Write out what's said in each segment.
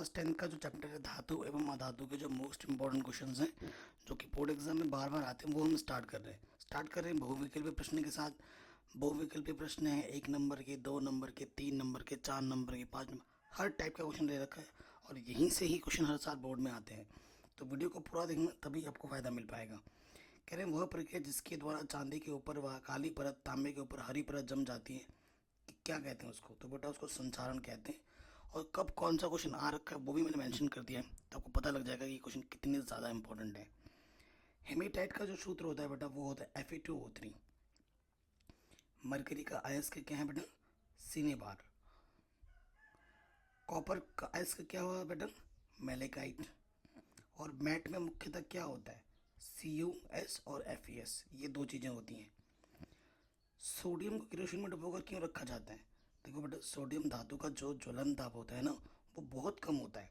Class 10 का जो chapter है धातु एवं अधातु के जो मोस्ट इंपॉर्टेंट क्वेश्चंस हैं जो कि बोर्ड एग्जाम में बार बार आते हैं वो हम स्टार्ट कर रहे हैं बहुविकल्पीय प्रश्न के साथ। बहुविकल्पीय प्रश्न है 1 नंबर के, 2 नंबर के, 3 नंबर के, 4 नंबर के, 5 नंबर, हर टाइप का क्वेश्चन दे रखा है और यहीं से ही क्वेश्चन हर साल बोर्ड में आते हैं। तो वीडियो को पूरा देखना तभी आपको फायदा मिल पाएगा। कह रहे हैं वह प्रक्रिया जिसके द्वारा चांदी के ऊपर वह काली परत तांबे के ऊपर हरी परत जम जाती है कि क्या कहते हैं उसको, तो बेटा उसको संचारण कहते हैं। और कब कौन सा क्वेश्चन आ रखा है वो भी मैंने मेंशन कर दिया है, तो आपको पता लग जाएगा कि क्वेश्चन कितने ज़्यादा इंपॉर्टेंट है। हेमीटाइट का जो सूत्र होता है बेटा वो होता है Fe2O3। मरकरी का अयस्क क्या है बेटा, सीने बार। कॉपर का अयस्क क्या हुआ बेटा, मेलेकाइट। और मैट में मुख्यतः क्या होता है, CuS और Fe ये दो चीज़ें होती हैं। सोडियम को केरोसिन में डुबोकर क्यों रखा जाता है, देखो बेटा सोडियम धातु का जो ज्वलन दाब होता है ना वो बहुत कम होता है।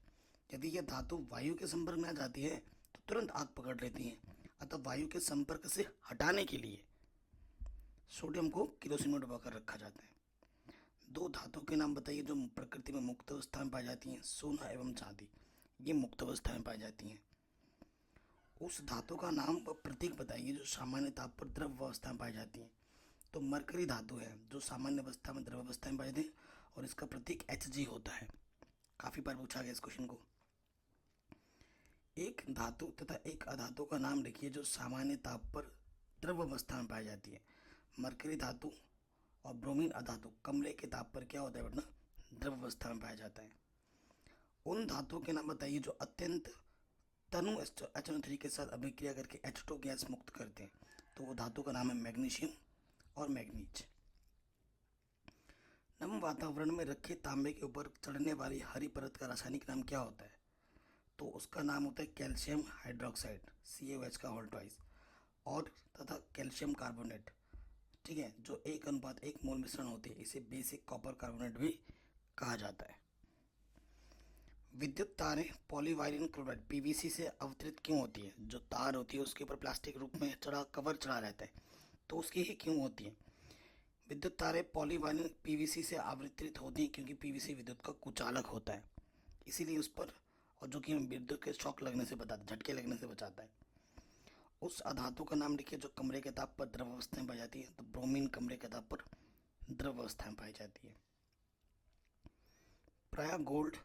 यदि यह धातु वायु के संपर्क में आ जाती है तो तुरंत आग पकड़ लेती है। अतः वायु के संपर्क से हटाने के लिए सोडियम को केरोसिन में डुबाकर रखा जाता है। दो धातु के नाम बताइए जो प्रकृति में मुक्त अवस्था में पाई जाती हैं, सोना एवं चांदी, ये मुक्त अवस्था में पाई जाती हैं। उस धातु का नाम व प्रतीक बताइए जो सामान्य ताप पर द्रव अवस्था में पाई जाती है। तो मरकरी धातु है जो सामान्य अवस्था में द्रव अवस्था में पाई जाती है और इसका प्रतीक Hg होता है। काफी बार पूछा गया इस क्वेश्चन को। एक धातु तथा एक अधातु का नाम लिखिए जो सामान्य ताप पर द्रव अवस्था में पाई जाती है। मरकरी धातु और ब्रोमीन अधातु कमरे के ताप पर क्या होता है बेटा, द्रव अवस्था में पाया जाता है। उन धातुओं के नाम बताइए जो अत्यंत तनु HNO3 के साथ अभिक्रिया करके H2 गैस मुक्त करते हैं। तो वो धातु का नाम है मैग्नीशियम और मैग्नीज। नम वातावरण में रखे तांबे के ऊपर चढ़ने वाली हरी परत का रासायनिक नाम क्या होता है, तो उसका नाम होता है कैल्शियम हाइड्रोक्साइड, CaOH का होल ट्वाइस, और तथा कैल्शियम कार्बोनेट। ठीक है, जो 1:1 मोल मिश्रण होती है इसे बेसिक कॉपर कार्बोनेट भी कहा जाता है। विद्युत तारें पॉलीवायरिन क्लोराइड PVC से अवतरित क्यों होती है, जो तार होती है उसके ऊपर प्लास्टिक रूप में कवर चढ़ा रहता है तो उसकी ही क्यों होती है। विद्युत तारें पॉलीवायरिन PVC से आवृत्तित होती हैं क्योंकि PVC विद्युत का कुचालक होता है, इसीलिए उस पर, और जो कि विद्युत के शॉक लगने से बचाता है, झटके लगने से बचाता है। उस अधातु का नाम लिखिए जो कमरे के ताप पर द्रव अवस्था में पाई जाती है। तो ब्रोमीन कमरे के ताप पर द्रव अवस्था में पाई जाती है। प्रायः गोल्ड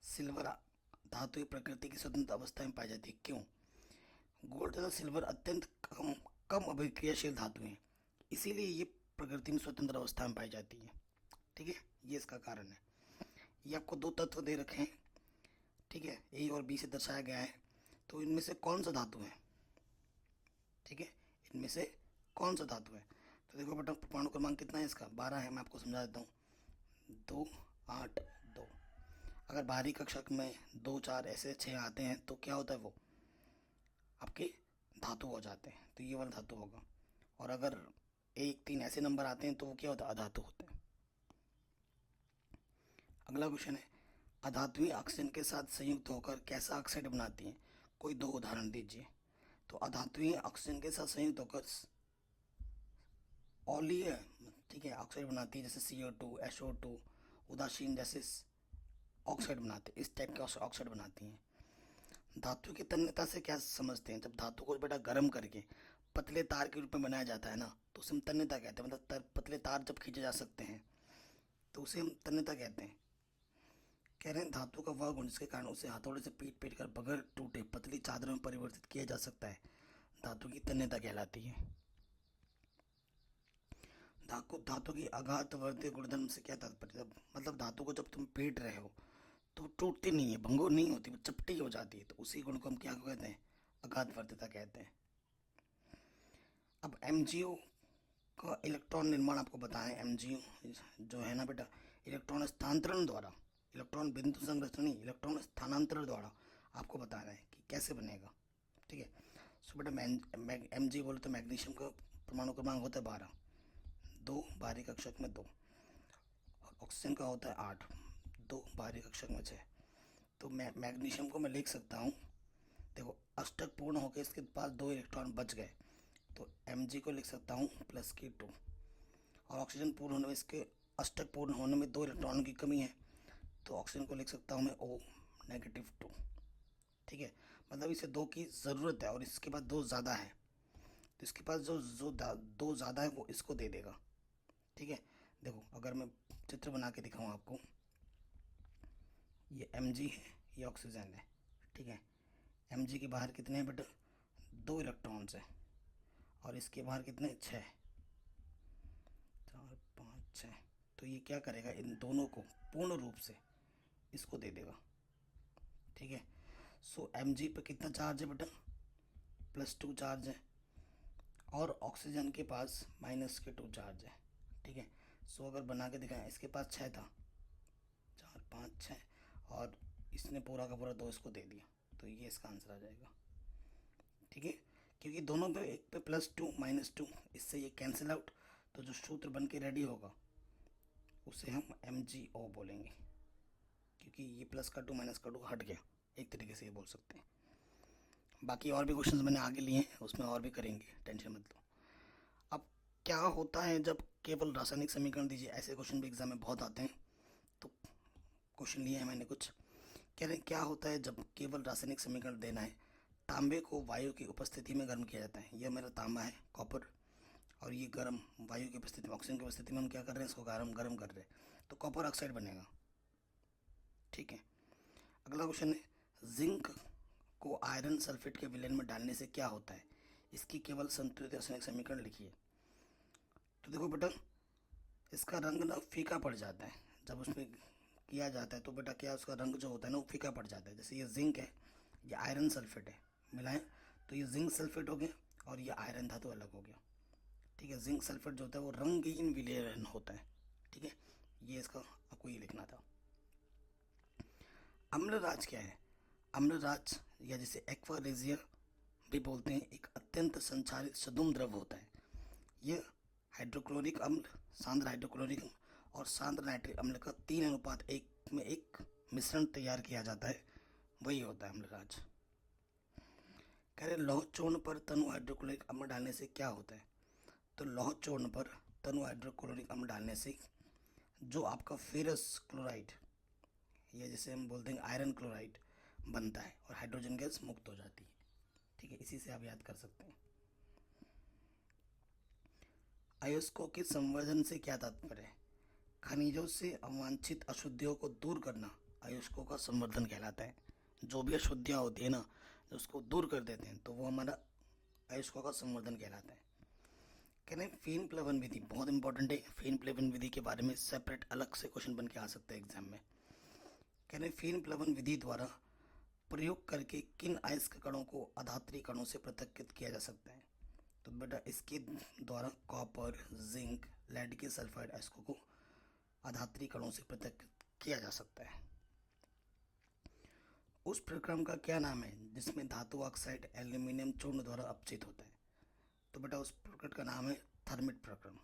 सिल्वर धातु प्रकृति की स्वतंत्र अवस्था में पाई जाती है, क्यों। गोल्ड तथा सिल्वर अत्यंत कम अभिक्रियाशील धातु हैं, इसीलिए ये प्रकृति में स्वतंत्र अवस्था में पाई जाती है। ठीक है, ये इसका कारण है। ये आपको दो तत्व दे रखे हैं, ठीक है, A और B से दर्शाया गया है। तो इनमें से कौन सा धातु है, ठीक है, इनमें से कौन सा धातु है। तो देखो बेटा परमाणु क्रमांक कितना है इसका, 12 है। मैं आपको समझा देता हूँ, 2 8 2। अगर बाहरी कक्षा में 2 4 ऐसे 6 आते हैं तो क्या होता है, वो आपके धातु हो जाते हैं, तो ये वाला धातु होगा। और अगर 1 3 ऐसे नंबर आते हैं तो वो क्या होता है, अधातु होते हैं। अगला क्वेश्चन है, अधातुएं ऑक्सीजन के साथ संयुक्त होकर कैसा ऑक्साइड बनाती हैं, कोई 2 उदाहरण दीजिए। तो अधातुएं ऑक्सीजन के साथ संयुक्त होकर ऑलीय, ठीक है, ऑक्साइड बनाती है, जैसे CO2 SO2, उदासीन जैसे ऑक्साइड बनाते हैं, इस टाइप के ऑक्साइड बनाती हैं। धातु की तन्यता से क्या समझते हैं, जब धातु को बेटा गर्म करके पतले तार के रूप में बनाया जाता है ना तो उसे हम तन्यता कहते हैं। मतलब पतले तार जब खींचे जा सकते हैं तो उसे हम तन्यता कहते हैं। कह रहे हैं धातु का वह गुण जिसके कारण उसे हथौड़े से पीट पीट कर बगैर टूटे पतली चादर में परिवर्तित किया जा सकता है, धातु की तन्यता कहलाती है। धातु की आघातवर्ती गुणधर्म से क्या तात्पर्य, मतलब धातु को जब तुम पीट रहे हो तो वो टूटती नहीं है, भंगुर नहीं होती, वो चपटी हो जाती है, तो उसी गुण को हम क्या कहते हैं, आघातवर्तीता कहते हैं। अब MgO का इलेक्ट्रॉन निर्माण आपको बताएं। MgO जो है ना बेटा, इलेक्ट्रॉन स्थानांतरण द्वारा, इलेक्ट्रॉन बिंदु संरचना नहीं, इलेक्ट्रॉन स्थानांतरण द्वारा आपको बताना है कि कैसे बनेगा। ठीक है, सो बेटा Mg बोले तो मैग्नीशियम का परमाणु क्रमांक होता है 12, 2 बाहरी कक्षक में 2, और ऑक्सीजन का होता है 8, 2 बाहरी कक्षक में 6। तो मैग्नीशियम को मैं लिख सकता हूँ, देखो अष्टक पूर्ण होकर इसके पास 2 इलेक्ट्रॉन बच गए, तो Mg को लिख सकता हूँ +K2। और ऑक्सीजन पूर्ण होने में, इसके अष्टक पूर्ण होने में 2 इलेक्ट्रॉनों की कमी है, तो ऑक्सीजन को लिख सकता हूँ मैं O -2। ठीक है, मतलब इसे 2 की ज़रूरत है और इसके पास 2 ज़्यादा है, तो इसके पास जो जो 2 ज़्यादा है वो इसको दे देगा। ठीक है, देखो अगर मैं चित्र बना के दिखाऊँ आपको, ये Mg है, ये ऑक्सीजन है। ठीक है, Mg के बाहर कितने हैं बेटा, 2 इलेक्ट्रॉन्स हैं, और इसके बाहर कितने, 6, 4, 5, 6। तो ये क्या करेगा, इन दोनों को पूर्ण रूप से इसको दे देगा। ठीक है, सो Mg पे कितना चार्ज है बेटा, +2 चार्ज है, और ऑक्सीजन के पास -2 चार्ज है। ठीक है, सो अगर बना के दिखाएं, इसके पास 6 था, 4, 5, 6, और इसने पूरा का पूरा 2 इसको दे दिया, तो ये इसका आंसर आ जाएगा। ठीक है, क्योंकि दोनों पे, एक पे +2 -2, इससे ये कैंसिल आउट, तो जो सूत्र बन के रेडी होगा उसे हम MgO बोलेंगे, क्योंकि ये प्लस का 2 माइनस का 2 हट गया, एक तरीके से ये बोल सकते हैं। बाकी और भी क्वेश्चंस मैंने आगे लिए हैं, उसमें और भी करेंगे, टेंशन मत लो। अब क्या होता है जब केवल रासायनिक समीकरण दीजिए, ऐसे क्वेश्चन भी एग्जाम में बहुत आते हैं, तो क्वेश्चन लिए हैं मैंने कुछ। कह रहे हैं क्या होता है जब केवल रासायनिक समीकरण देना है, तांबे को वायु की उपस्थिति में गर्म किया जाता है। यह मेरा तांबा है, कॉपर, और ये गर्म वायु की उपस्थिति में, ऑक्सीजन की उपस्थिति में हम क्या कर रहे हैं, इसको गर्म गर्म कर रहे हैं, तो कॉपर ऑक्साइड बनेगा। ठीक है, अगला क्वेश्चन है, जिंक को आयरन सल्फेट के विलयन में डालने से क्या होता है, इसकी केवल संतुलित रासायनिक समीकरण लिखिए। तो देखो बेटा, इसका रंग ना फीका पड़ जाता है जब उसमें किया जाता है, तो बेटा क्या उसका रंग जो होता है ना वो फीका पड़ जाता है। जैसे ये जिंक है, ये आयरन सल्फेट है, मिलाएं तो ये जिंक सल्फेट हो गया और ये आयरन धातु अलग हो गया। ठीक है, जिंक सल्फेट जो होता है वो रंगहीन विलयन होता है। ठीक है, ये इसका आपको ये लिखना था। अम्लराज क्या है, अम्लराज या जिसे एक्वा रेजिया भी बोलते हैं, एक अत्यंत संचारित सदुम द्रव होता है। यह हाइड्रोक्लोरिक अम्ल, सांद्र हाइड्रोक्लोरिक अम्ल और सांद्र नाइट्रिक अम्ल का 3:1 में एक मिश्रण तैयार किया जाता है, वही होता है अम्लराज। कह रहे लौह चूर्ण पर तनु हाइड्रोक्लोरिक अम्ल डालने से क्या होता है, तो लौह चूर्ण पर तनु हाइड्रोक्लोरिक अम्ल डालने से जो आपका फेरस क्लोराइड, या जिसे हम बोलते हैं आयरन क्लोराइड, बनता है और हाइड्रोजन गैस मुक्त हो जाती है। ठीक है, इसी से आप याद कर सकते हैं। अयस्कों के संवर्धन से क्या तात्पर्य है, खनिजों से अवांछित अशुद्धियों को दूर करना अयस्कों का संवर्धन कहलाता है। जो भी अशुद्धियाँ होती है ना, उसको दूर कर देते हैं, तो वो हमारा अयस्कों का संवर्धन कहलाता है। कहते हैं फेन प्लवन विधि बहुत इंपॉर्टेंट है, फेन प्लवन विधि के बारे में सेपरेट अलग से क्वेश्चन बन के आ सकता है एग्जाम में। कहते हैं फेन प्लवन विधि द्वारा प्रयोग करके किन अयस्क कणों को अधात्री कणों से पृथक्कृत किया जा सकता है, तो बेटा इसके द्वारा कॉपर, जिंक, लेड के सल्फाइड अयस्कों को अधात्री कणों से पृथक्कृत किया जा सकता है। उस प्रक्रम का क्या नाम है जिसमें धातु ऑक्साइड एल्यूमिनियम चूर्ण द्वारा अपचित होता है, तो बेटा उस प्रक्रम का नाम है थर्मिट प्रक्रम।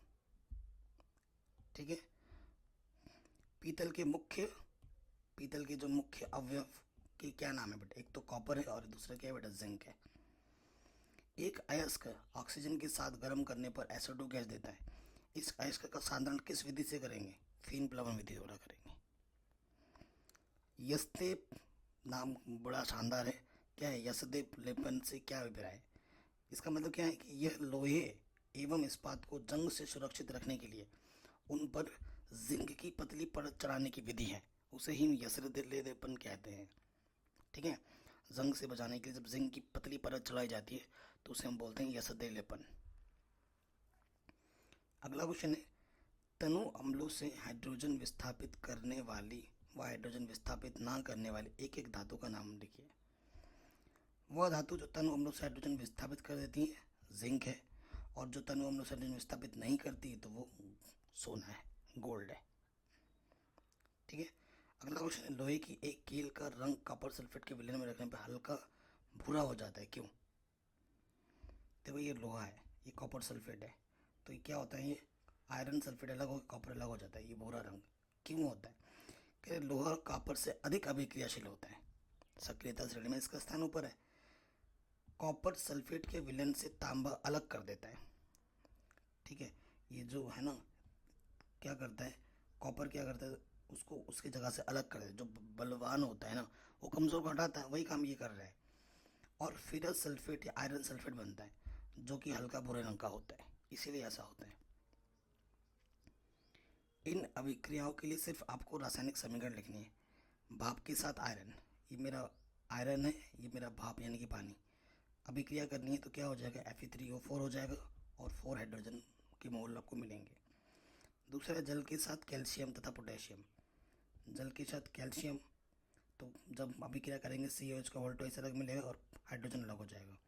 ठीक है, पीतल के जो मुख्य अवयव के क्या नाम है बेटा, एक तो कॉपर है और दूसरा क्या है बेटा, जिंक है। एक अयस्क ऑक्सीजन के साथ गर्म करने पर एसिडो गैस देता है, इस अयस्क का सांद्रण किस विधि से करेंगे, फेन प्लवन विधि द्वारा करेंगे। यस्तेप नाम बड़ा शानदार है, क्या है, यस्तेप लेपन से क्या अभिप्राय है, इसका मतलब क्या है कि यह लोहे एवं इस्पात को जंग से सुरक्षित रखने के लिए उन पर जिंक की पतली परत चढ़ाने की विधि है, उसे ही यस्तेप कहते हैं। ठीक है, जंग से बचाने के लिए जब जिंक की पतली परत चढ़ाई जाती है तो उसे हम बोलते हैं यस्तेप। अगला क्वेश्चन है, तनु अम्लों से हाइड्रोजन विस्थापित करने वाली व हाइड्रोजन विस्थापित ना करने वाली एक एक धातु का नाम लिखिए। वह धातु जो तनु अम्लों से हाइड्रोजन विस्थापित कर देती है जिंक है, और जो तनु अम्लों से हाइड्रोजन विस्थापित नहीं करती तो वो सोना है, गोल्ड है। ठीक है, अगला क्वेश्चन है, लोहे की एक कील का रंग कॉपर सल्फेट के विलयन में रखने पर हल्का भूरा हो जाता है, क्यों। देखो ये लोहा है, ये कॉपर सल्फेट है, तो ये क्या होता है, ये आयरन सल्फेट अलग हो, कॉपर अलग हो जाता है, ये भूरा रंग क्यों होता है, कि लोहा कॉपर से अधिक अभिक्रियाशील होता है, सक्रियता श्रेणी में इसका स्थान ऊपर है। कॉपर सल्फेट के विलयन से तांबा अलग कर देता है। ठीक है, ये जो है ना क्या करता है, कॉपर क्या करता है, उसको उसकी जगह से अलग कर देता है। जो बलवान होता है ना, वो कमज़ोर को हटाता है, वही काम ये कर रहा है। और फेरस सल्फेट या आयरन सल्फेट बनता है जो कि हल्का भूरे रंग का होता है, इसीलिए ऐसा होता है। इन अभिक्रियाओं के लिए सिर्फ आपको रासायनिक समीकरण लिखनी है। भाप के साथ आयरन, ये मेरा आयरन है, ये मेरा भाप यानी कि पानी। अभिक्रिया करनी है तो क्या हो जाएगा, Fe3O4 हो जाएगा और 4 हाइड्रोजन के मोल आपको मिलेंगे। दूसरा जल के साथ कैल्शियम तथा पोटेशियम। जल के साथ कैल्शियम, तो जब अभिक्रिया करेंगे COH का वोल्टेज अलग मिलेगा और हाइड्रोजन अलग हो जाएगा।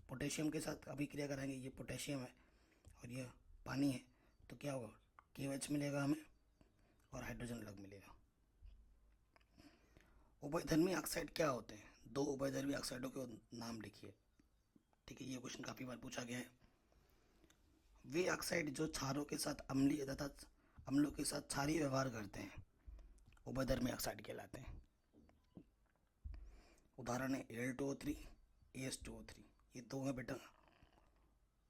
पोटेशियम के साथ अभिक्रिया करेंगे, ये पोटेशियम है और ये पानी है, तो क्या होगा, KOH मिलेगा हमें और हाइड्रोजन अलग मिलेगा। उभयधर्मी ऑक्साइड क्या होते हैं, दो उभयधर्मी ऑक्साइडों के नाम लिखिए। ठीक है, ये क्वेश्चन काफ़ी बार पूछा गया है। वे ऑक्साइड जो क्षारों के साथ अम्लीय तथा अम्लों के साथ क्षारीय व्यवहार करते हैं उभयधर्मी ऑक्साइड कहलाते हैं। उदाहरण है Al2O3, AS2O3, ये दो है बेटा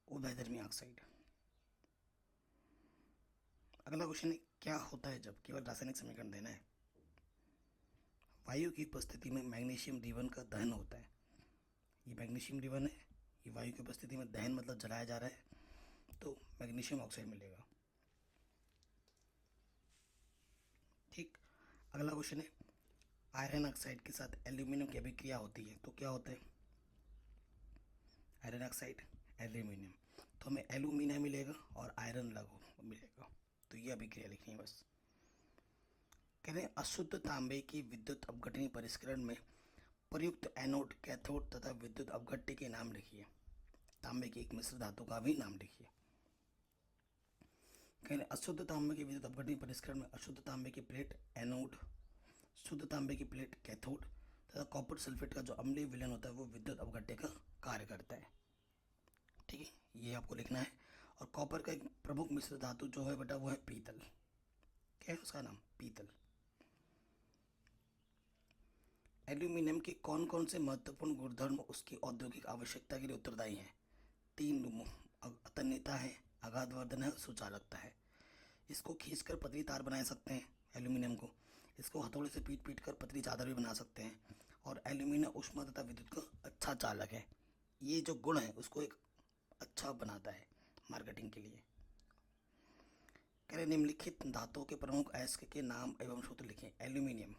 उभयधर्मी ऑक्साइड। अगला क्वेश्चन है, क्या होता है जब केवल रासायनिक समीकरण देना है। वायु की उपस्थिति में मैग्नीशियम D1 का दहन होता है। ये मैग्नीशियम D1 है, ये वायु की उपस्थिति में दहन मतलब जलाया जा रहा है, तो मैग्नीशियम ऑक्साइड मिलेगा। ठीक, अगला क्वेश्चन है, आयरन ऑक्साइड के साथ एल्यूमिनियम की अभिक्रिया होती है तो क्या होता है, आयरन ऑक्साइड एल्यूमिनियम, तो हमें एल्यूमिनियम मिलेगा और आयरन लगो मिलेगा, तो ये अभिक्रिया लिखनी है बस। कह रहे हैं अशुद्ध तांबे की विद्युत अपघटनी परिष्करण में प्रयुक्त एनोड, कैथोड तथा विद्युत अपघट्य के नाम लिखिए। तांबे की एक मिश्र धातु का भी नाम लिखिए। कह रहे अशुद्ध तांबे की विद्युत अपघटनी परिष्करण में अशुद्ध तांबे की प्लेट एनोड, शुद्ध तांबे की प्लेट कैथोड तथा कॉपर सल्फेट का जो अम्लीय विलयन होता है वो विद्युत अपघट्य का कार्य करता है। ठीक है, ये आपको लिखना है। और कॉपर का एक प्रमुख मिश्र धातु जो है बेटा वो है पीतल। क्या है उसका नाम, पीतल। एल्यूमिनियम के कौन कौन से महत्वपूर्ण गुणधर्म उसकी औद्योगिक आवश्यकता के लिए उत्तरदायी हैं। 3 अतन्यता है, आघातवर्धन है, सुचालकता है। इसको खींचकर पतली तार बना सकते हैं एल्यूमिनियम को, इसको हथौड़े से पीट पीट कर पतली चादर भी बना सकते हैं। और एल्यूमिनियम ऊष्मा तथा विद्युत का अच्छा चालक है। ये जो गुण है उसको एक अच्छा बनाता है मार्केटिंग के लिए। कह रहे निम्नलिखित धातुओं के प्रमुख अयस्क के नाम एवं सूत्र लिखें। एल्यूमिनियम,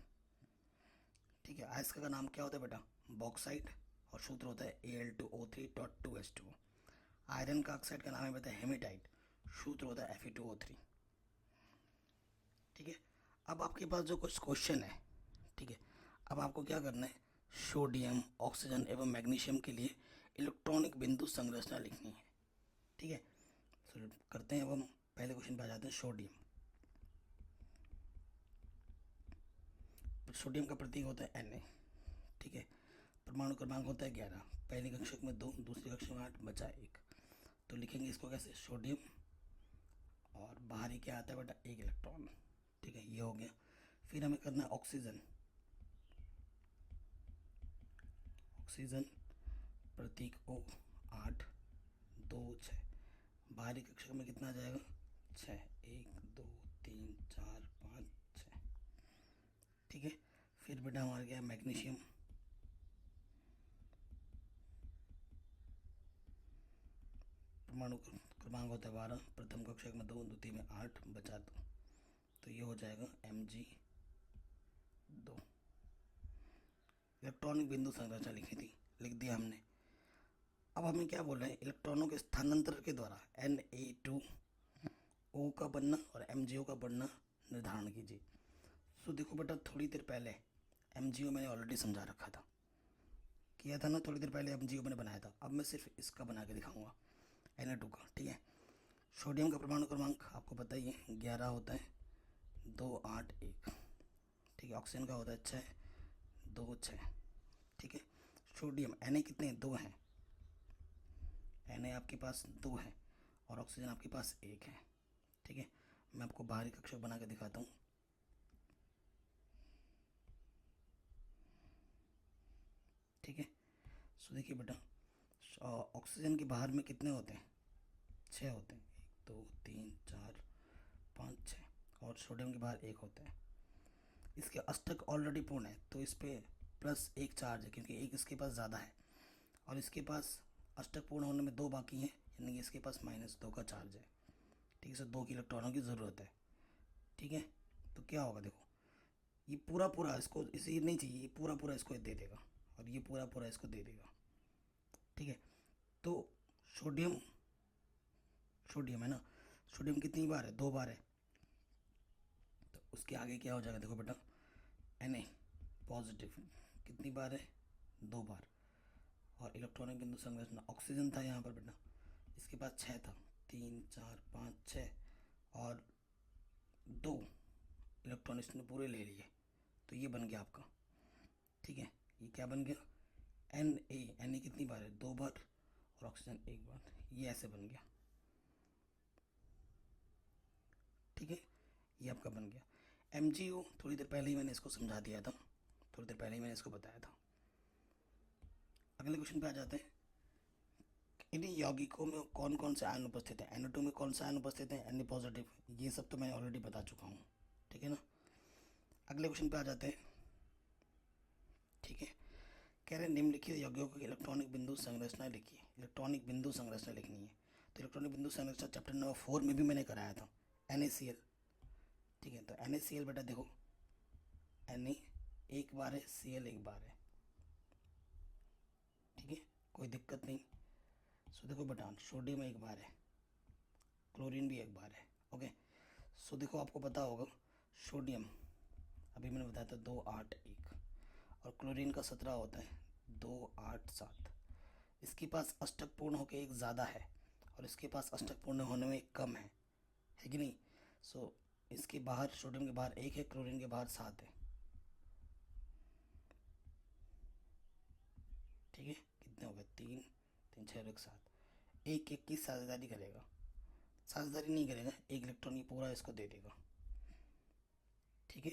ठीक है, अयस्क का नाम क्या होता है बेटा, बॉक्साइट, और सूत्र होता है Al2O3.2H2। आयरन का ऑक्साइड का नाम है बेटा हेमेटाइट, सूत्र होता है Fe2O3। ठीक है, अब आपके पास जो कुछ क्वेश्चन है, ठीक है, अब आपको क्या करना है, सोडियम, ऑक्सीजन एवं मैग्नीशियम के लिए इलेक्ट्रॉनिक बिंदु संरचना लिखनी है। ठीक है, तो करते हैं। अब हम पहले क्वेश्चन पे आ जाते हैं। सोडियम, सोडियम का प्रतीक होता है Na। ठीक है, परमाणु क्रमांक होता है 11, पहली कक्षक में 2, दूसरी कक्षक में 8, बचा 1। तो लिखेंगे इसको कैसे, सोडियम, और बाहरी क्या आता है बेटा, 1 इलेक्ट्रॉन। ठीक है, ये हो गया। फिर हमें करना है ऑक्सीजन। ऑक्सीजन प्रतीक O, 8, 2, 6, बाहरी कक्षक में कितना आ जाएगा, 6, 1, 2, 3, 4, 5, 6। ठीक है, फिर बेटा हमारा गया मैग्नीशियम। परमाणु क्रमांक होता है 12, प्रथम कक्षक में 2, द्वितीय में 8, बचा 2। तो ये हो जाएगा Mg2। इलेक्ट्रॉनिक बिंदु संरचना लिखी थी, लिख दिया हमने। अब हमें क्या बोल रहे हैं, इलेक्ट्रॉनों के स्थानांतरण के द्वारा Na2O का बनना और MgO का बनना निर्धारण कीजिए। तो देखो बेटा, थोड़ी देर पहले MgO मैंने ऑलरेडी समझा रखा था, किया था ना, थोड़ी देर पहले MgO मैंने बनाया था। अब मैं सिर्फ इसका बना के दिखाऊंगा, Na2 का। ठीक है, सोडियम का परमाणु क्रमांक आपको पता ही है 11 होता है, 2, 8, 1। ठीक है, ऑक्सीजन का होता है 6, 2, 6। ठीक है, सोडियम Na कितने, 2 हैं, Na आपके पास 2 है और ऑक्सीजन आपके पास 1 है। ठीक है, मैं आपको बाहरी कक्षक बना के दिखाता हूँ। ठीक है, सो देखिए बेटा, ऑक्सीजन के बाहर में कितने होते हैं, 6 होते हैं, 1, 2, 3, 4, 5, 6। और सोडियम के बाहर 1 होता है। इसके अष्टक ऑलरेडी पूर्ण है तो इस पर प्लस एक चार्ज है, क्योंकि एक इसके पास ज़्यादा है और इसके पास अष्टक पूर्ण होने में दो बाकी हैं, यानी कि इसके पास -2 का चार्ज है। ठीक है, सर 2 इलेक्ट्रॉनों की ज़रूरत है। ठीक है, तो क्या होगा, देखो ये पूरा पूरा इसको, इसे नहीं चाहिए, ये पूरा पूरा इसको दे देगा और ये पूरा पूरा इसको दे देगा। ठीक है, तो सोडियम, सोडियम है ना, सोडियम कितनी बार है, 2 बार है, तो उसके आगे क्या हो जाएगा, देखो बेटा Na पॉजिटिव कितनी बार है, 2 बार। और इलेक्ट्रॉनिक बिंदु संरचना, ऑक्सीजन था यहाँ पर बेटा, इसके पास 6 था, 3 4 5 6 और 2 इलेक्ट्रॉन इसने पूरे ले लिए, तो ये बन गया आपका। ठीक है, ये क्या बन गया, Na कितनी बार है, 2 बार और ऑक्सीजन 1 बार, ये ऐसे बन गया। ठीक है, ये आपका बन गया। MgO थोड़ी देर पहले ही मैंने इसको समझा दिया था, थोड़ी देर पहले ही मैंने इसको बताया था। अगले क्वेश्चन पे आ जाते हैं। इन्हीं यौगिकों में कौन कौन से आयन उपस्थित हैं, Na2 में कौन सा आयन उपस्थित है, Na पॉजिटिव, ये सब तो मैं ऑलरेडी बता चुका हूँ। ठीक है ना, अगले क्वेश्चन पे आ जाते हैं। ठीक है, कह रहे हैं निम्नलिखित यौगिकों की इलेक्ट्रॉनिक बिंदु संरचना लिखिए, इलेक्ट्रॉनिक बिंदु संरचना लिखनी है। तो इलेक्ट्रॉनिक बिंदु संरचना चैप्टर नंबर 4 में भी मैंने कराया था, NaCl। ठीक है, तो NaCl बेटा देखो, Na एक बार है, Cl एक बार है। ठीक है, कोई दिक्कत नहीं। सो देखो बेटा, सोडियम एक बार है, क्लोरीन भी एक बार है। ओके, सो देखो आपको पता होगा, सोडियम अभी मैंने बताया था 2 8 1 और क्लोरीन का 17 होता है, 2 8 7। इसके पास अष्टक पूर्ण होकर एक ज़्यादा है और इसके पास अष्टक पूर्ण होने में एक कम है कि नहीं। सो इसके बाहर, सोडियम के बाहर 1 है, क्लोरीन के बाहर 7 है। ठीक है, कितने हो गए, 3 3 6 1 7। एक एक की साझेदारी करेगा, साझेदारी नहीं करेगा, एक इलेक्ट्रॉन ये पूरा इसको दे देगा। ठीक है,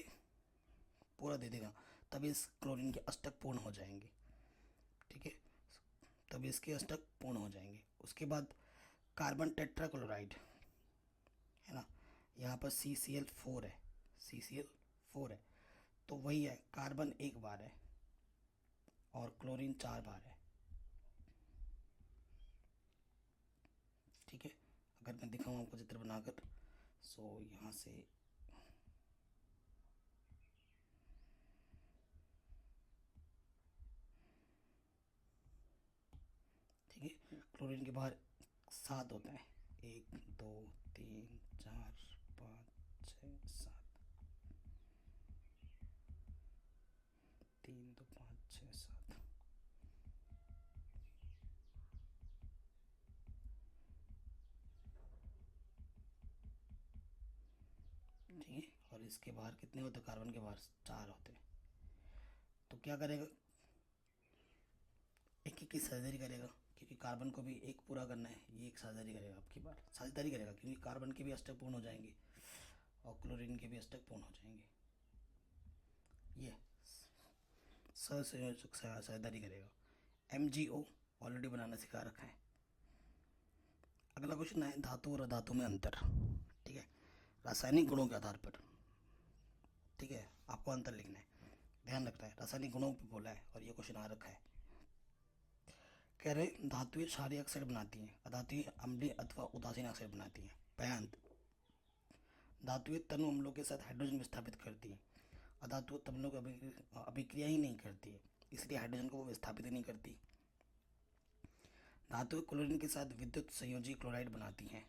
पूरा दे देगा, तभी इस क्लोरीन के अष्टक पूर्ण हो जाएंगे। ठीक है, तभी इसके अष्टक पूर्ण हो जाएंगे। उसके बाद कार्बन टेट्राक्लोराइड है ना, यहाँ पर CCl4 है, CCl4 है, तो वही है, कार्बन एक बार है और क्लोरीन 4 बार है। ठीक है, अगर मैं दिखाऊँ आपको चित्र बनाकर, सो यहाँ से ठीक है, क्लोरीन के बाहर 7 होता है, 1 2 3 4 5 6 7, 3 2 5 6 7। ठीक है, और इसके बाहर कितने होते हैं, कार्बन के बाहर 4 होते हैं। तो क्या करेगा, एक एक की साझेदारी करेगा, क्योंकि कार्बन को भी एक पूरा करना है, ये एक साझेदारी करेगा, आपकी बार साझेदारी करेगा, क्योंकि कार्बन के भी अष्टक पूर्ण हो जाएंगे और क्लोरीन के भी अष्टक पूर्ण हो जाएंगे। ये सहसंयोजक साझेदारी करेगा। MgO ऑलरेडी बनाना सिखा रखा है। अगला क्वेश्चन है धातु और अधातु में अंतर। ठीक है, रासायनिक गुणों के आधार पर। ठीक है, आपको अंतर लिखना है, ध्यान रखना है, रासायनिक गुणों पर बोला है और ये क्वेश्चन आ रखा है। कह रहे धातुएं क्षारीय ऑक्साइड बनाती हैं, अधातुएं अम्लीय अथवा उदासीन ऑक्साइड बनाती हैं। बयान, धातुएं तनु अम्लों के साथ हाइड्रोजन विस्थापित करती हैं, अधातु तम्लों की अभिक्रिया ही नहीं करती है, इसलिए हाइड्रोजन को वो विस्थापित नहीं करती। धातुएं क्लोरीन के साथ विद्युत संयोजी क्लोराइड बनाती हैं,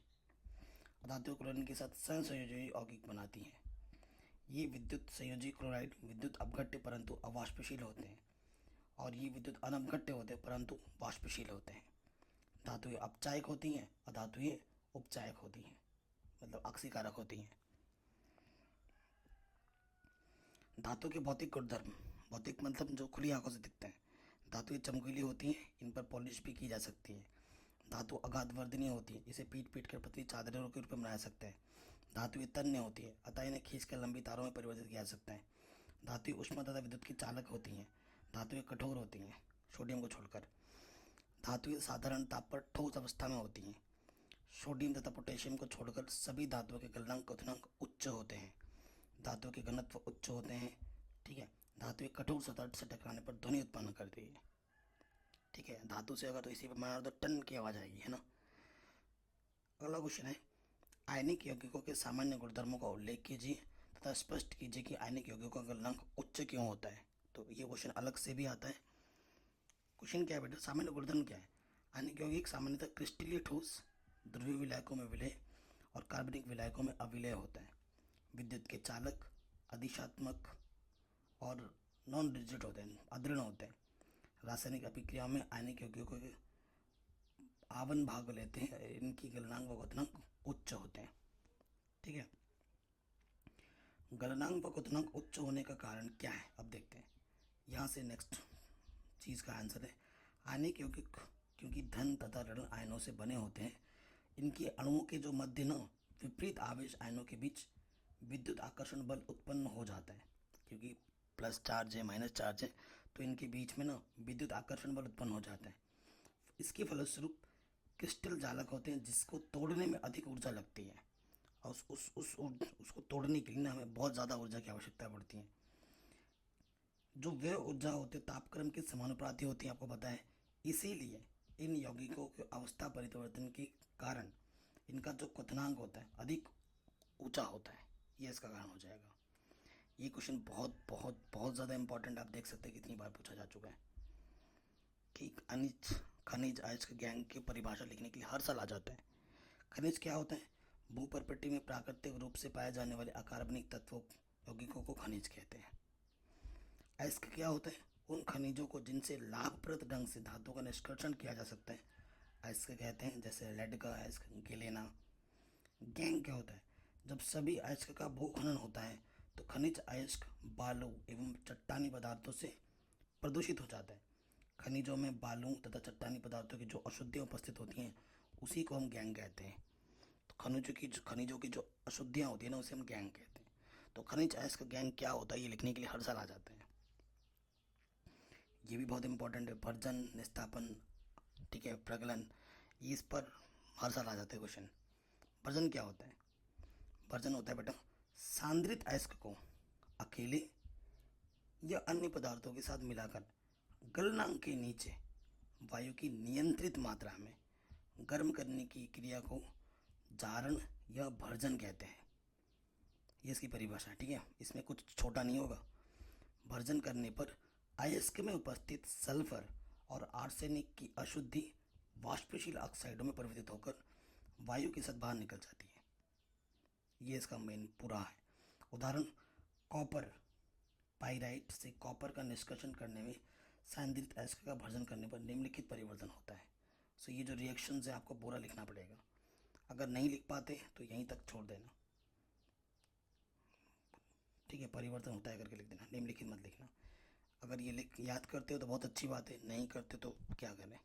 अधातुएं क्लोरीन के साथ संयोजी यौगिक बनाती हैं। ये विद्युत संयोजी क्लोराइड विद्युत अपघट्य परंतु अवाष्पशील होते हैं और ये विद्युत अनपघट्य होते हैं परंतु वाष्पशील होते हैं। धातुएं अपचायक होती हैं, अधातुएं उपचायक होती हैं, मतलब अक्सीकारक होती हैं। धातु के भौतिक गुणधर्म, भौतिक मतलब जो खुली आंखों से दिखते हैं। धातुएं चमकीली होती हैं, इन पर पॉलिश भी की जा सकती है। धातु अगाध वर्धनीय होती है, इसे पीट पीट कर पतली चादरों के रूप में बनाया सकते हैं। धातुएं तन्य होती है, अतः इन्हें खींचकर लंबी तारों में परिवर्तित किया जा सकता है। धातुएं उष्मा तथा विद्युत की चालक होती हैं। धातुएं कठोर होती हैं, सोडियम को छोड़कर। धातुएं साधारण ताप पर ठोस अवस्था में होती हैं। सोडियम तथा पोटेशियम को छोड़कर सभी धातुओं के गलनांक क्वथनांक उच्च होते हैं। धातु के घनत्व उच्च होते हैं, ठीक है। धातु एक कठोर सतह से टकराने पर ध्वनि उत्पन्न करती है, ठीक है। धातु से अगर तो इसी पर मार तो टन की आवाज आएगी, है ना। अगला क्वेश्चन है, आयनिक यौगिकों के सामान्य गुणधर्मों का उल्लेख कीजिए तथा स्पष्ट कीजिए कि आयनिक यौगिकों का गलनांक उच्च क्यों होता है। तो ये क्वेश्चन अलग से भी आता है। क्वेश्चन क्या है बेटा, सामान्य गुणधर्म क्या है। आयनिक यौगिक सामान्यतः क्रिस्टलीय ठोस, ध्रुवीय विलायकों में विलय और कार्बनिक विलायकों में अविलय होता है। विद्युत के चालक, अधिशात्मक और नॉन रिजिड होते हैं, अदृढ़ होते हैं। रासायनिक अभिक्रिया में आयनिक यौगिकों के आवन भाग लेते हैं, इनकी गलनांक व क्वथनांक उच्च होते हैं, ठीक है। गलनांक व क्वथनांक उच्च होने का कारण क्या है, अब देखते हैं। यहाँ से नेक्स्ट चीज़ का आंसर है, आयनिक यौगिक क्योंकि धन तथा ऋण आयनों से बने होते हैं, इनके अणुओं के जो मध्य न विपरीत आवेश आयनों के बीच विद्युत आकर्षण बल उत्पन्न हो जाता है। क्योंकि प्लस चार्ज है माइनस चार्ज है, तो इनके बीच में ना विद्युत आकर्षण बल उत्पन्न हो जाता है। इसके फलस्वरूप क्रिस्टल जालक होते हैं जिसको तोड़ने में अधिक ऊर्जा लगती है, और उसको तोड़ने के लिए ना हमें बहुत ज़्यादा ऊर्जा की आवश्यकता पड़ती है। जो वे ऊर्जा होती है तापक्रम के समानुपाती होती है, आपको पता है। इसीलिए इन यौगिकों के अवस्था परिवर्तन के कारण इनका जो क्वथनांक होता है अधिक ऊंचा होता है, ये इसका कारण हो जाएगा। ये क्वेश्चन बहुत बहुत बहुत ज़्यादा इंपॉर्टेंट, आप देख सकते हैं कितनी बार पूछा जा चुका है कि खनिज अयस्क गैंग की परिभाषा लिखने के लिए हर साल आ जाता है। खनिज क्या होता है, भूपर्पट्टी में प्राकृतिक रूप से पाए जाने वाले अकार्बनिक तत्वों यौगिकों को खनिज कहते हैं। अयस्क क्या होता है, उन खनिजों को जिनसे लाभप्रद ढंग से धातु का निष्कर्षण किया जा सकता है अयस्क कहते हैं, जैसे लेड का अयस्क, गेलेना। गैंग क्या होता है, जब सभी अयस्क का भूखनन होता है तो खनिज अयस्क बालू एवं चट्टानी पदार्थों से प्रदूषित हो जाता है। खनिजों में बालू तथा चट्टानी पदार्थों की जो अशुद्धियाँ उपस्थित होती हैं उसी को हम गैंग कहते हैं। तो खनिजों की जो अशुद्धियाँ होती हैं ना, उसे हम गैंग कहते हैं। तो खनिज अयस्क गैंग क्या होता है, ये लिखने के लिए हर साल आ जाता है। ये भी बहुत इंपॉर्टेंट है, भर्जन, निस्तापन, ठीक है, प्रगलन, इस पर हर साल आ जाते हैं क्वेश्चन। भर्जन क्या होता है, भर्जन होता है बेटा सांद्रित अयस्क को अकेले या अन्य पदार्थों के साथ मिलाकर गलनांक के नीचे वायु की नियंत्रित मात्रा में गर्म करने की क्रिया को जारण या भर्जन कहते हैं। ये इसकी परिभाषा है, ठीक है। इसमें कुछ छोटा नहीं होगा। भर्जन करने पर अयस्क में उपस्थित सल्फर और आर्सेनिक की अशुद्धि वाष्पशील ऑक्साइडों में परिवर्तित होकर वायु के साथ बाहर निकल जाती है। ये इसका मेन पूरा है। उदाहरण, कॉपर पाइराइट से कॉपर का निष्कर्षण करने में सांद्रित अयस्क का भर्जन करने पर निम्नलिखित परिवर्तन होता है। सो ये जो रिएक्शन है आपको पूरा लिखना पड़ेगा। अगर नहीं लिख पाते तो यहीं तक छोड़ देना, ठीक है। परिवर्तन होता है करके लिख देना, निम्नलिखित मत लिखना। अगर ये याद करते हो तो बहुत अच्छी बात है, नहीं करते तो क्या करें।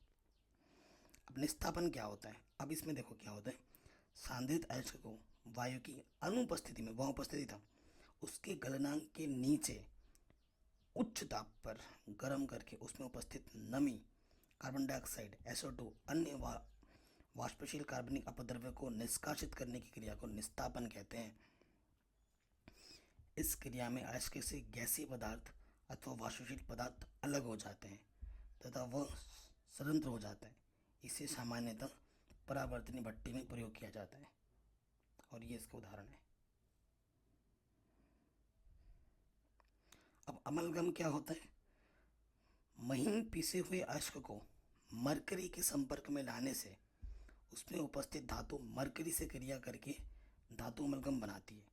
अब निस्तापन क्या होता है, अब इसमें देखो क्या होता है। सांद्रित अयस्क को वायु की अनुपस्थिति में, वहाँ उपस्थिति था, उसके गलनांक के नीचे उच्च ताप पर गर्म करके उसमें उपस्थित नमी, कार्बन डाइऑक्साइड, SO2, अन्य वाष्पशील कार्बनिक अपद्रव्य को निष्कासित करने की क्रिया को निस्तापन कहते हैं। इस क्रिया में अयस्क से गैसीय पदार्थ अथवा वाष्पशील पदार्थ अलग हो जाते हैं तथा वह स्वतंत्र हो जाता है। इसे सामान्यतः परावर्तनीय भट्टी में प्रयोग किया जाता है, और ये इसका उदाहरण है। अब अमलगम क्या होता है, महीन पीसे हुए अयस्क को मरकरी के संपर्क में लाने से उसमें उपस्थित धातु मरकरी से क्रिया करके धातु अमलगम बनाती है।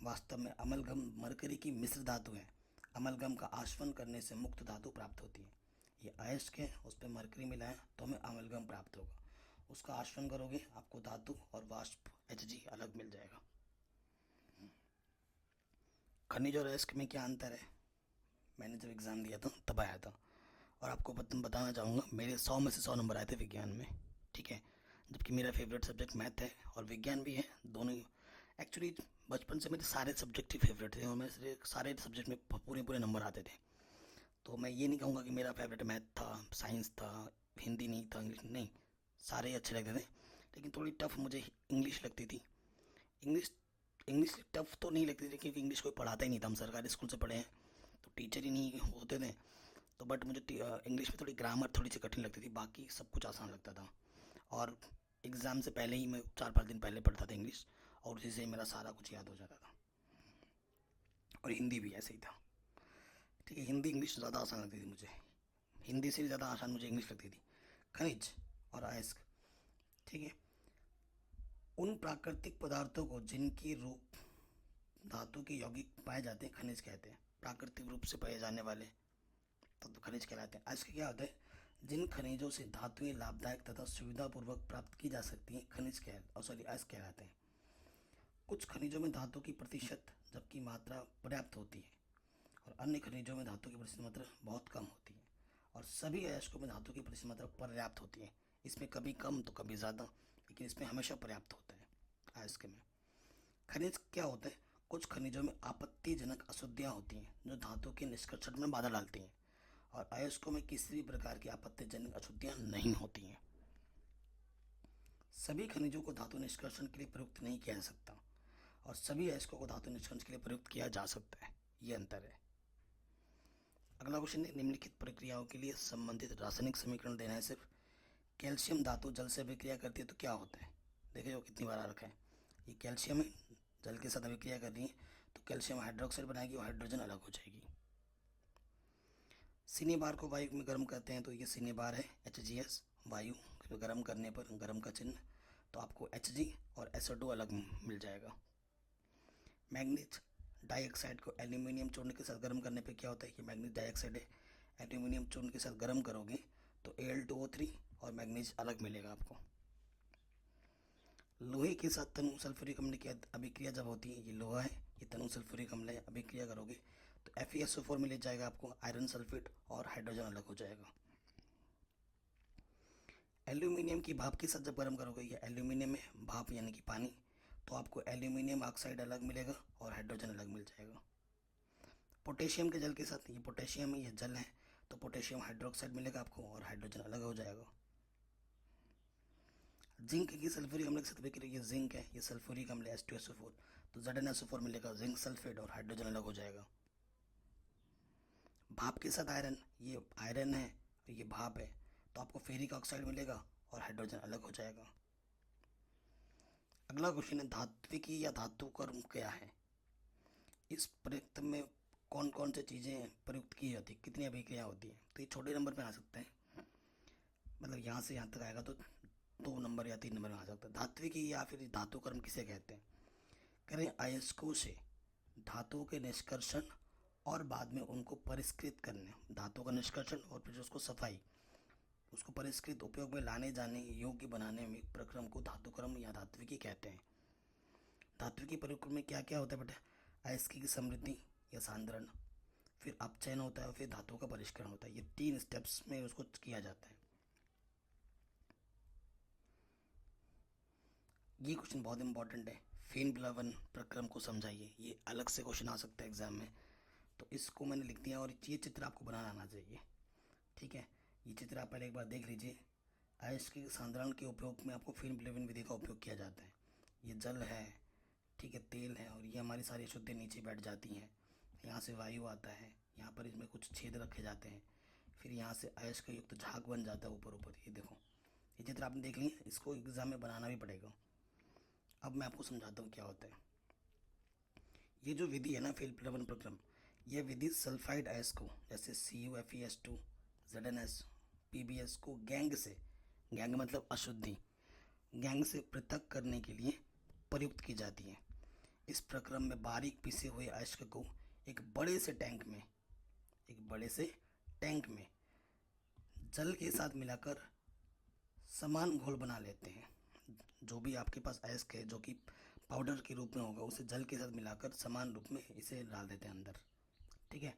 वास्तव में अमलगम मरकरी की मिश्र धातु है। अमलगम का आश्वन करने से मुक्त धातु प्राप्त होती है। ये अयस्क है, उस पर मरकरी मिलाएं तो हमें अमलगम प्राप्त होगा। उसका आश्वन करोगे आपको धातु और वाष्प Hg अलग मिल जाएगा। खनिज और अयस्क में क्या अंतर है, मैंने जब एग्ज़ाम दिया था तब आया था, और आपको बताना चाहूँगा मेरे 100 में से 100 नंबर आए थे विज्ञान में, ठीक है। जबकि मेरा फेवरेट सब्जेक्ट मैथ है और विज्ञान भी है, दोनों ही। एक्चुअली बचपन से मेरे सारे सब्जेक्ट ही फेवरेट थे और मेरे सारे सब्जेक्ट में पूरे पूरे नंबर आते थे। तो मैं ये नहीं कहूँगा कि मेरा फेवरेट मैथ था, साइंस था, हिंदी नहीं था, इंग्लिश नहीं, सारे अच्छे लगते थे। लेकिन थोड़ी टफ मुझे इंग्लिश लगती थी। इंग्लिश इंग्लिश टफ तो नहीं लगती थी क्योंकि इंग्लिश कोई पढ़ाता ही नहीं था, हम सरकारी स्कूल से पढ़े हैं तो टीचर ही नहीं होते थे। तो बट मुझे इंग्लिश में थोड़ी ग्रामर थोड़ी सी कठिन लगती थी, बाकी सब कुछ आसान लगता था। और एग्ज़ाम से पहले ही मैं 4-5 दिन पहले पढ़ता था इंग्लिश, और उसी से मेरा सारा कुछ याद हो जाता था। और हिंदी भी ऐसे ही था। ठीक है, हिंदी इंग्लिश ज़्यादा आसान लगती थी मुझे, हिंदी से भी ज़्यादा आसान मुझे इंग्लिश लगती थी। खनिज और अयस्क, ठीक है, उन प्राकृतिक पदार्थों को जिनकी रूप धातु के यौगिक पाए जाते हैं खनिज कहते हैं। प्राकृतिक रूप से पाए जाने वाले तत्व खनिज कहलाते हैं। अयस्क क्या होता है? जिन खनिजों से धातुएं लाभदायक तथा सुविधापूर्वक प्राप्त की जा सकती हैं खनिज अयस्क कहलाते हैं। कुछ खनिजों में धातु की प्रतिशत जबकि मात्रा पर्याप्त होती है, और अन्य खनिजों में धातु की प्रतिशत मात्रा बहुत कम होती है। और सभी अयस्कों में धातु की प्रतिशत मात्रा पर्याप्त होती है, इसमें कभी कम तो कभी ज़्यादा, लेकिन इसमें हमेशा पर्याप्त होता है अयस्क में। खनिज क्या होता है? कुछ खनिजों में आपत्तिजनक अशुद्धियाँ होती हैं जो धातु के निष्कर्षण में बाधा डालती हैं, और अयस्कों में किसी भी प्रकार की आपत्तिजनक अशुद्धियाँ नहीं होती हैं। सभी खनिजों को धातु निष्कर्षण के लिए प्रयुक्त नहीं किया जा सकता, और सभी अयस्कों को धातु निष्कर्षण के लिए प्रयुक्त किया जा सकता है, ये अंतर है। अगला क्वेश्चन है, निम्नलिखित प्रक्रियाओं के लिए संबंधित रासायनिक समीकरण देना है सिर्फ। कैल्शियम धातु जल से अभिक्रिया करती है तो क्या होता है? देखिए वो कितनी बार आ रखा है, ये कैल्शियम है, जल के साथ अभिक्रिया कर रही है तो कैल्शियम हाइड्रोक्साइड बनाएगी और हाइड्रोजन अलग हो जाएगी। सीने बार को वायु में गर्म करते हैं तो ये सीने बार है HGS, वायु गर्म करने पर गर्म का चिन्ह, तो आपको Hg और SO2 अलग मिल जाएगा। मैग्नीज डाइऑक्साइड को एल्यूमिनियम चूर्ण के साथ गर्म करने पे क्या होता है? ये मैग्नीज डाइऑक्साइड है, एल्यूमिनियम चूर्ण के साथ गर्म करोगे तो Al2O3 और मैग्नीज अलग मिलेगा आपको। लोहे के साथ तनु सल्फ्यूरिक अम्ल की अभिक्रिया जब होती है, ये लोहा है, ये तनु सल्फ्यूरिक अम्ल है, अभिक्रिया करोगे तो FeSO4 मिल जाएगा आपको, आयरन सल्फेट और हाइड्रोजन अलग हो जाएगा। एल्यूमिनियम की भाप के साथ जब गर्म करोगे, ये एल्यूमिनियम में भाप यानी कि पानी, तो आपको एल्यूमिनियम ऑक्साइड अलग मिलेगा और हाइड्रोजन अलग मिल जाएगा। पोटेशियम के जल के साथ, ये पोटेशियम है, ये जल है, तो पोटेशियम हाइड्रोक्साइड मिलेगा आपको और हाइड्रोजन अलग हो जाएगा। जिंक की सल्फ्यूरिक अम्ल के साथ अभिक्रिया, ये जिंक है, ये सल्फ्यूरिक अम्ल H2SO4, तो ZnSO4 मिलेगा, जिंक सल्फेट और हाइड्रोजन अलग हो जाएगा। भाप के साथ आयरन, ये आयरन है, ये भाप है, तो आपको फेरिक ऑक्साइड मिलेगा और हाइड्रोजन अलग हो जाएगा। अगला क्वेश्चन है, धात्विकी या धातु कर्म क्या है? इस प्रयुक्त में कौन कौन सी चीज़ें प्रयुक्त की जाती है, कितनी अभिक्रिया होती है? तो ये छोटे नंबर में आ सकते हैं, मतलब यहाँ से यहाँ तक आएगा तो 2 नंबर या 3 नंबर में आ सकता है। धात्विकी या फिर धातु कर्म किसे कहते हैं? करें अयस्कों से धातुओं के निष्कर्षण और बाद में उनको परिष्कृत करने, धातुओं का निष्कर्षण और फिर उसको सफाई, उसको परिष्कृत उपयोग में लाने जाने योग्य बनाने में प्रक्रम को धातुक्रम या धात्विकी कहते हैं। धात्विकी प्रक्रम में क्या क्या होता है बेटा? अयस्की की समृद्धि या सांद्रण, फिर अपचयन होता है और फिर धातुओं का परिष्करण होता है। ये 3 स्टेप्स में उसको किया जाता है। ये क्वेश्चन बहुत इंपॉर्टेंट है, फेन प्लवन प्रक्रम को समझाइए, ये अलग से क्वेश्चन आ सकता है एग्जाम में, तो इसको मैंने लिख दिया। और ये चित्र आपको बनाना आना चाहिए, ठीक है? ये चित्र आप पहले एक बार देख लीजिए। अयस्क के सांद्रण के उपयोग में आपको फेन प्लवन विधि का उपयोग किया जाता है। ये जल है, ठीक है, तेल है, और ये हमारी सारी अशुद्धियाँ नीचे बैठ जाती हैं। यहाँ से वायु आता है, यहाँ पर इसमें कुछ छेद रखे जाते हैं, फिर यहाँ से अयस्क युक्त झाग बन जाता है ऊपर ऊपर। ये देखो, ये चित्र आपने देख लिया, इसको एग्जाम में बनाना भी पड़ेगा। अब मैं आपको समझाता हूँ क्या होता है। ये जो विधि है ना फेन प्लवन प्रक्रम, यह विधि सल्फाइड अयस्क को, जैसे CuFeS2, ZnS, PbS को गैंग से, गैंग मतलब अशुद्धि, गैंग से पृथक करने के लिए प्रयुक्त की जाती है। इस प्रक्रम में बारीक पिसे हुए अयस्क को एक बड़े से टैंक में जल के साथ मिलाकर समान घोल बना लेते हैं। जो भी आपके पास अयस्क है जो कि पाउडर के रूप में होगा, उसे जल के साथ मिलाकर समान रूप में इसे डाल देते हैं अंदर, ठीक है?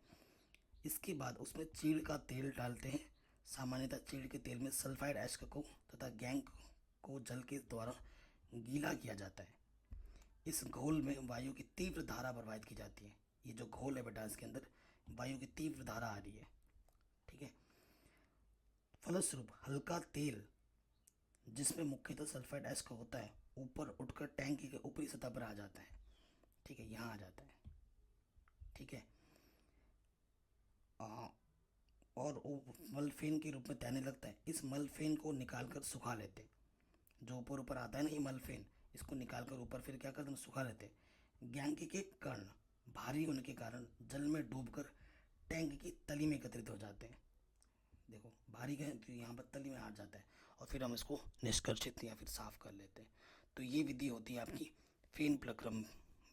इसके बाद उसमें चीड़ का तेल डालते हैं। सामान्यतः चीड़ के तेल में सल्फाइड अयस्क को तथा गैंग को जल के द्वारा गीला किया जाता है। इस घोल में वायु की तीव्र धारा प्रवाहित की जाती है। ये जो घोल है बेटा, इसके अंदर वायु की तीव्र धारा आ रही है, ठीक है? फलस्वरूप हल्का तेल, जिसमें मुख्यतः सल्फाइड अयस्क होता है, ऊपर उठकर टैंक की ऊपरी सतह पर आ जाता है। ठीक है, यहाँ आ जाता है। ठीक है, आ, और वो मल फेन के रूप में तैरने लगता है। इस मल फेन को निकाल कर सुखा लेते हैं। जो ऊपर ऊपर आता है ना ये मल फेन, इसको निकाल कर ऊपर फिर क्या करते हैं, सुखा लेते हैं। गैंग के कण भारी होने के कारण जल में डूबकर टैंक की तली में एकत्रित हो जाते हैं। देखो भारी गए तो यहाँ पर तली में आ जाता है और फिर हम इसको निष्कर्षित या फिर साफ कर लेते हैं। तो ये विधि होती है आपकी फेन प्रक्रम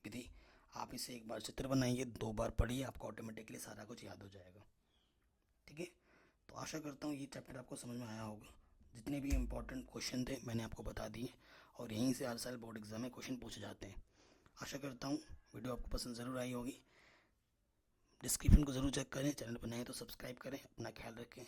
विधि। आप इसे एक बार चित्र बनाइए, 2 बार पढ़िए, आपको ऑटोमेटिकली सारा कुछ याद हो जाएगा। ठीक है, तो आशा करता हूँ ये चैप्टर आपको समझ में आया होगा। जितने भी इम्पोर्टेंट क्वेश्चन थे मैंने आपको बता दिए, और यहीं से हर साल बोर्ड एग्जाम में क्वेश्चन पूछे जाते हैं। आशा करता हूँ वीडियो आपको पसंद ज़रूर आई होगी। डिस्क्रिप्शन को ज़रूर चेक करें, चैनल पर नए तो सब्सक्राइब करें। अपना ख्याल रखें।